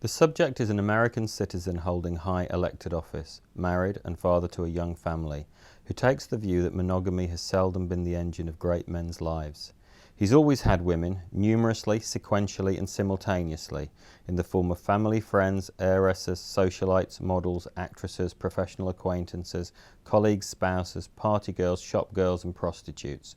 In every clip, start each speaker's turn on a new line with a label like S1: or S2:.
S1: The subject is an American citizen holding high elected office, married and father to a young family, who takes the view that monogamy has seldom been the engine of great men's lives. He's always had women, numerously, sequentially and simultaneously, in the form of family, friends, heiresses, socialites, models, actresses, professional acquaintances, colleagues, spouses, party girls, shop girls and prostitutes,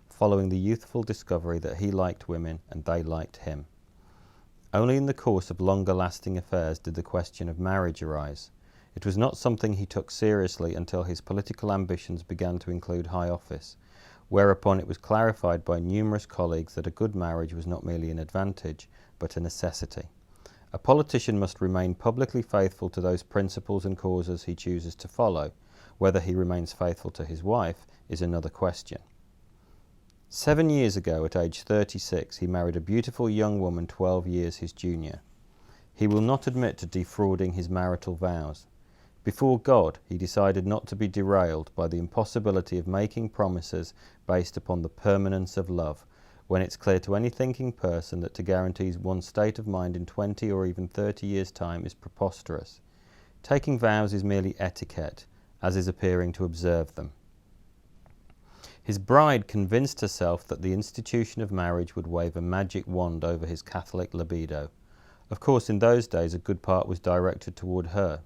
S1: following the youthful discovery that he liked women and they liked him. Only in the course of longer-lasting affairs did the question of marriage arise. It was not something he took seriously until his political ambitions began to include high office, whereupon it was clarified by numerous colleagues that a good marriage was not merely an advantage, but a necessity. A politician must remain publicly faithful to those principles and causes he chooses to follow. Whether he remains faithful to his wife is another question. 7 years ago, at age 36, he married a beautiful young woman 12 years his junior. He will not admit to defrauding his marital vows. Before God, he decided not to be derailed by the impossibility of making promises based upon the permanence of love, when it's clear to any thinking person that to guarantee one's state of mind in 20 or even 30 years' time is preposterous. Taking vows is merely etiquette, as is appearing to observe them. His bride convinced herself that the institution of marriage would wave a magic wand over his Catholic libido. Of course, in those days, a good part was directed toward her.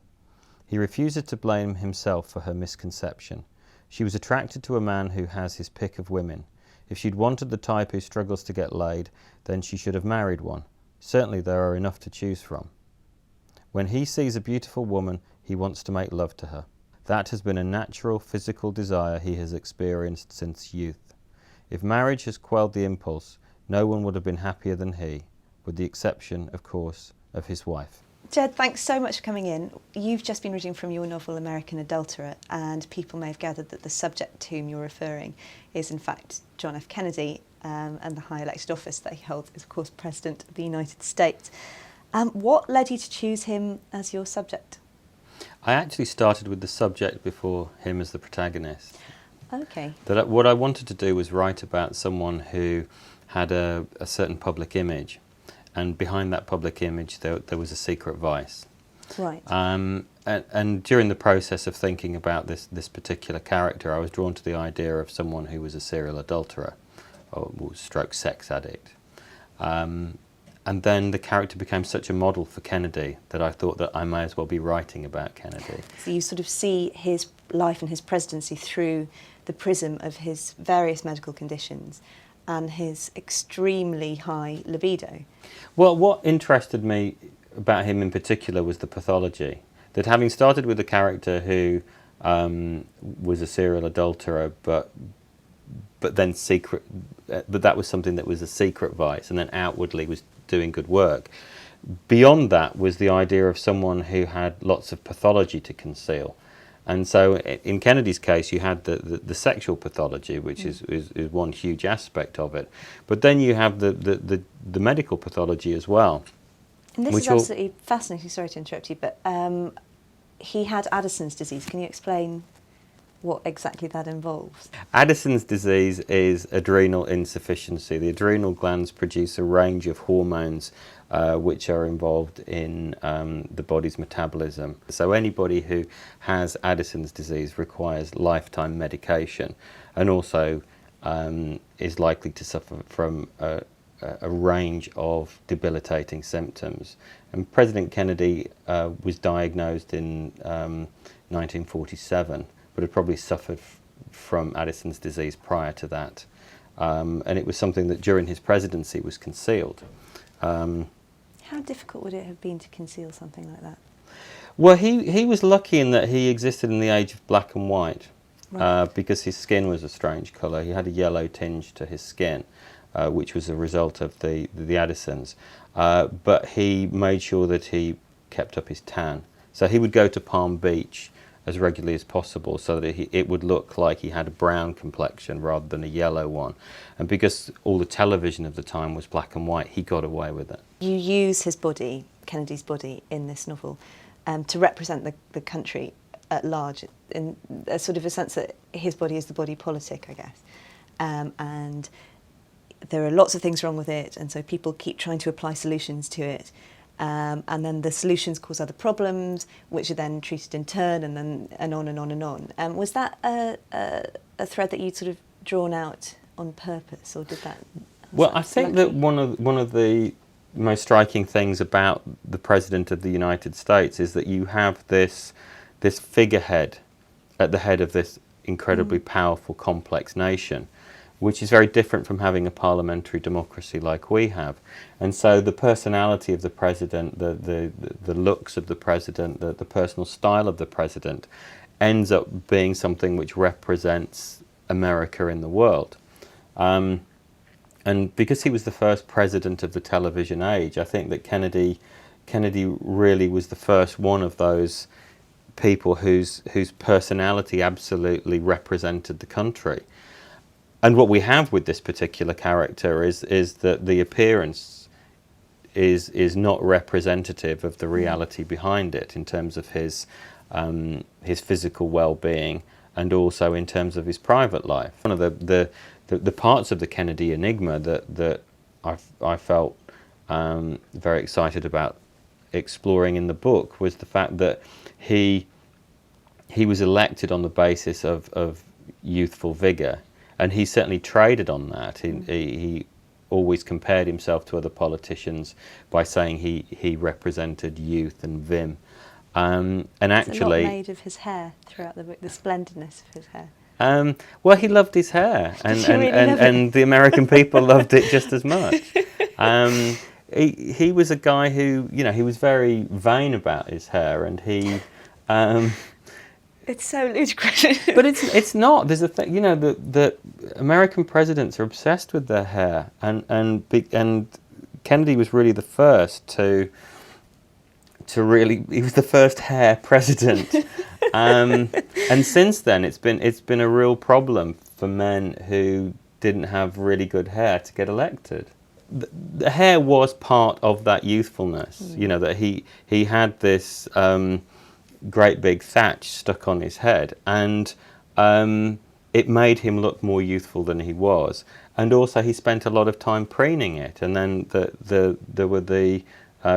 S1: He refuses to blame himself for her misconception. She was attracted to a man who has his pick of women. If she'd wanted the type who struggles to get laid, then she should have married one. Certainly there are enough to choose from. When he sees a beautiful woman, he wants to make love to her. That has been a natural physical desire he has experienced since youth. If marriage has quelled the impulse, no one would have been happier than he, with the exception, of course, of his wife.
S2: Jed, thanks so much for coming in. You've just been reading from your novel American Adulterer, and people may have gathered that the subject to whom you're referring is in fact John F. Kennedy, and the high elected office that he holds is of course President of the United States. What led you to choose him as your subject?
S1: I actually started with the subject before him as the protagonist.
S2: Okay.
S1: What I wanted to do was write about someone who had a certain public image, and behind that public image there was a secret vice.
S2: Right.
S1: And during the process of thinking about this particular character, I was drawn to the idea of someone who was a serial adulterer, or stroke sex addict. And then the character became such a model for Kennedy that I thought that I may as well be writing about Kennedy.
S2: So you sort of see his life and his presidency through the prism of his various medical conditions and his extremely high libido.
S1: Well, what interested me about him in particular was the pathology. That having started with a character who was a serial adulterer, but then secret, but that was something that was a secret vice, and then outwardly was doing good work. Beyond that was the idea of someone who had lots of pathology to conceal. And so in Kennedy's case, you had the sexual pathology, which is one huge aspect of it. But then you have the medical pathology as well.
S2: And this is absolutely fascinating, sorry to interrupt you, but he had Addison's disease. Can you explain what exactly that involves?
S1: Addison's disease is adrenal insufficiency. The adrenal glands produce a range of hormones which are involved in the body's metabolism. So anybody who has Addison's disease requires lifetime medication, and also is likely to suffer from a range of debilitating symptoms. And President Kennedy was diagnosed in 1947, but had probably suffered from Addison's disease prior to that. And it was something that during his presidency was concealed.
S2: How difficult would it have been to conceal something like that?
S1: Well, he was lucky in that he existed in the age of black and white, right. Because his skin was a strange colour. He had a yellow tinge to his skin, which was a result of the Addisons. But he made sure that he kept up his tan. So he would go to Palm Beach as regularly as possible so that it would look like he had a brown complexion rather than a yellow one. And because all the television of the time was black and white, he got away with it.
S2: You use his body, Kennedy's body, in this novel to represent the country at large, in a sort of a sense that his body is the body politic, I guess. And there are lots of things wrong with it, and so people keep trying to apply solutions to it. and then the solutions cause other problems, which are then treated in turn, and then on and on and on. Was that a thread that you'd sort of drawn out on purpose, or did that?
S1: Well, I think that one of the most striking things about the President of the United States is that you have this figurehead at the head of this incredibly powerful, complex nation, which is very different from having a parliamentary democracy like we have. And so the personality of the President, the looks of the President, the personal style of the President ends up being something which represents America in the world. And because he was the first president of the television age, I think that Kennedy really was the first one of those people whose personality absolutely represented the country. And what we have with this particular character is that the appearance is not representative of the reality behind it in terms of his physical well-being and also in terms of his private life. One of the parts of the Kennedy enigma that I felt very excited about exploring in the book was the fact that he was elected on the basis of youthful vigour, and he certainly traded on that. He always compared himself to other politicians by saying he represented youth and vim. And actually,
S2: a lot made of his hair throughout the book, the splendidness of his hair.
S1: Well, he loved his hair, and the American people loved it just as much. He was a guy who, he was very vain about his hair, and he.
S2: It's so ludicrous.
S1: But it's not. There's a thing, the American presidents are obsessed with their hair, and Kennedy was really the first to really. He was the first hair president. And since then, it's been a real problem for men who didn't have really good hair to get elected. The hair was part of that youthfulness, that he had this great big thatch stuck on his head, and it made him look more youthful than he was. And also, he spent a lot of time preening it, and then there were the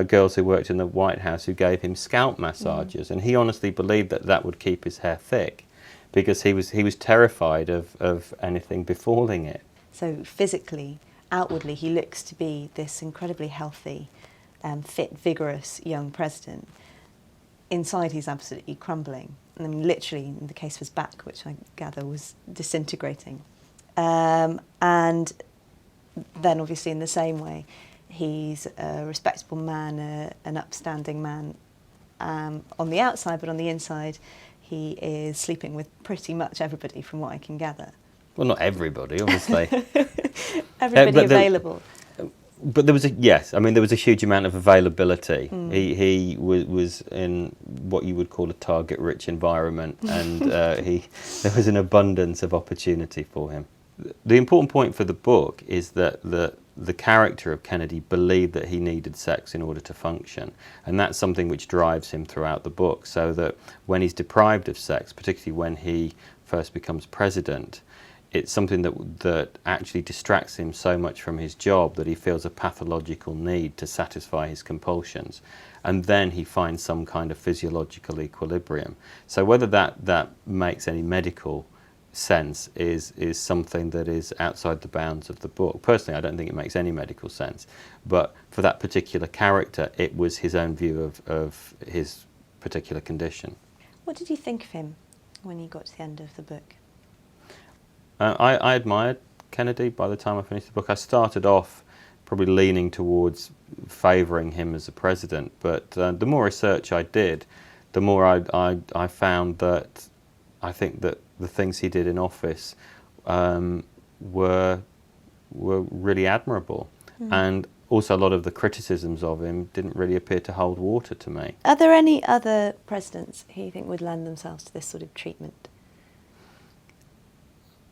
S1: girls who worked in the White House who gave him scalp massages, and he honestly believed that would keep his hair thick, because he was terrified of anything befalling it.
S2: So physically, outwardly, he looks to be this incredibly healthy, fit, vigorous young president. Inside, he's absolutely crumbling. And I mean, literally, in the case of his back, which I gather was disintegrating. And then, obviously, in the same way, he's a respectable man, an upstanding man on the outside, but on the inside, he is sleeping with pretty much everybody, from what I can gather.
S1: Well, not everybody, obviously.
S2: Everybody available.
S1: But there was a huge amount of availability. He was in what you would call a target-rich environment, and there was an abundance of opportunity for him. The important point for the book is that the character of Kennedy believed that he needed sex in order to function, and that's something which drives him throughout the book, so that when he's deprived of sex, particularly when he first becomes president, it's something that actually distracts him so much from his job that he feels a pathological need to satisfy his compulsions, and then he finds some kind of physiological equilibrium. So whether that makes any medical sense is something that is outside the bounds of the book. Personally, I don't think it makes any medical sense, but for that particular character, it was his own view of his particular condition.
S2: What did you think of him when you got to the end of the book?
S1: I admired Kennedy by the time I finished the book. I started off probably leaning towards favouring him as a president, but the more research I did, the more I found that I think that the things he did in office were really admirable, and also a lot of the criticisms of him didn't really appear to hold water to me.
S2: Are there any other presidents who you think would lend themselves to this sort of treatment?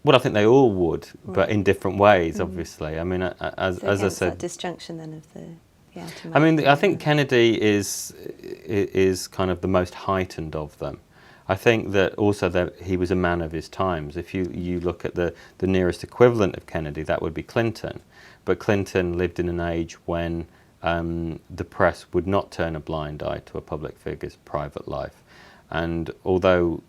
S1: Well, I think they all would, but in different ways, obviously. I mean, as I said,
S2: that disjunction then of the outer.
S1: I mean, I think Kennedy is kind of the most heightened of them. I think that also that he was a man of his times. If you look at the nearest equivalent of Kennedy, that would be Clinton. But Clinton lived in an age when the press would not turn a blind eye to a public figure's private life. And although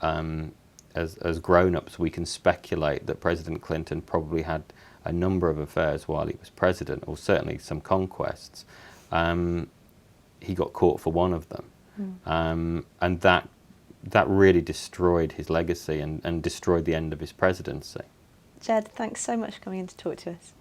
S1: as grown-ups we can speculate that President Clinton probably had a number of affairs while he was president, or certainly some conquests, he got caught for one of them. And that really destroyed his legacy and destroyed the end of his presidency.
S2: Jed, thanks so much for coming in to talk to us.